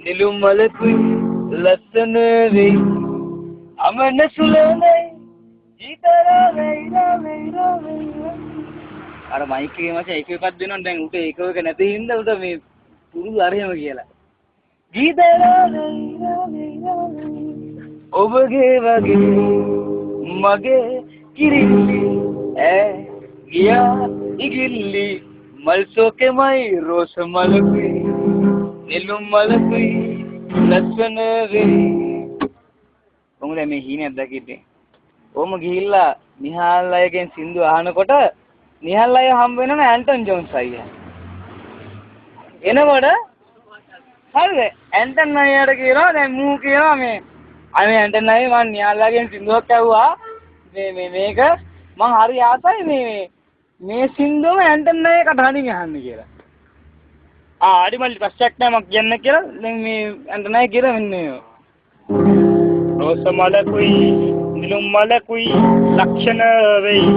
නිලුම් මලකුයි ලස්සන වෙයි අමන සුලනේ අර මයික් එකේ මචං එක එකක් දෙනවා දැන් උට එක එක නැති හින්දා උට මේ පුරුදු අරහෙම කියලා ඔබගේ වගේ මගේ කිරිල්ලි ගියා ඉගිල්ලි මල් සෝකෙමයි රෝස මලකුයි නිලුම් මලකුයි ලස්සන වෙයි කොහොමද මේ හීනයක් දැකින්නේ ඕම ගිහිල්ලා නිහාල් අයගෙන් සින්දු අහනකොට නිහාල් අය හම්බ වෙනවා ඇන්ටන් ජෝන්ස් අයියා. එනකොට හරිද? ඇන්ටන් අයියාට කියනවා දැන් මූ කියනවා මේ අනේ ඇන්ටන් අයියා මම නිහාල් අයගෙන් සින්දුවක් ඇහුවා. මේක මම හරි ආසයි මේ සින්දුවම ඇන්ටන් අයියා කටහඬින් අහන්න කියලා. හරි මල්ලි ප්‍රශ්නයක් නැහැ මම කියන්න කියලා. දැන් මේ ඇන්ටන් අයියා කියලා මෙන්න මේවා. රෝස මලකුයි නිලුම් මලකුයි ලක්ෂණ වෙයි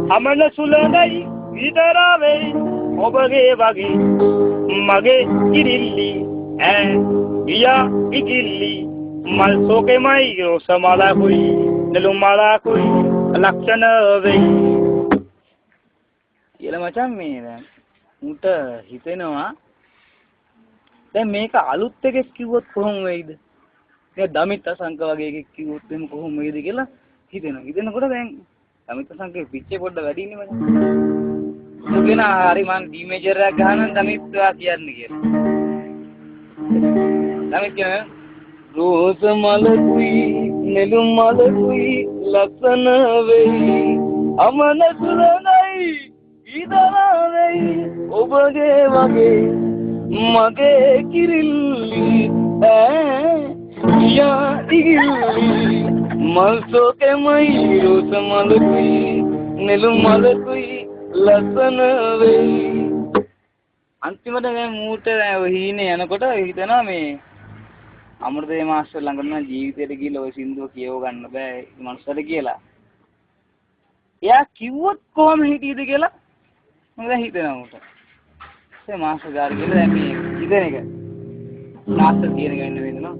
අමන සුලනයි විතර වෙයි ඔබගේ වගේ මගේ ඉරිල්ලි ගියා ඉකිල්ලි මල් සෝකෙමයි රෝස මලකුයි නිලුම් මලකුයි ලක්ෂණ වෙයි කියලා මචං මේ දැන් උන්ට හිතෙනවා දැන් මේක අලුත් එකක් කිව්වොත් කොහොම වෙයිද දැන් දමිත් අසංක වගේ එකක් කිව්වොත් එහෙම කොහොම වෙයිද කියලා හිතෙනවා. හිතෙනකොට දැන් දමිත් අසංකේ පිච්චේ පොඩ්ඩ වැඩි ඉන්නේ මචං. මුගෙන හරි මං ඩී මේජර් එකක් ගහනවා දමිත් කියන්නේ කියලා. දමිත් කියන්නේ රෝස මලකුයි නෙළුම් මලකුයි ලස්සන වෙයි අමන සුරනයි ඊදර වෙයි ඔබගේ වගේ මගේ කිරිල්ලි ගියා ඉගිල්ලි මල් සෝකෙමයි රෝස මලකුයි නෙළුම් මලකුයි ලස්සන වෙයි අන්තිමට මේ මූට හීනේ යනකොට හිතනවා මේ අමෘතේ මාස්ටර් ළඟ නම් ජීවිතේට ගිහලා ওই සින්දුව කියව ගන්න බෑ මේ මනුස්සයාට කියලා. එයා කිව්වොත් කොහොම හිටියද කියලා මම දැන් හිතනවා මට. ඒ මාස්ටර් ගාර කියලා දැන් මේ හිතන එක. මාස්ටර් කියන එක වෙන්න වෙනවා.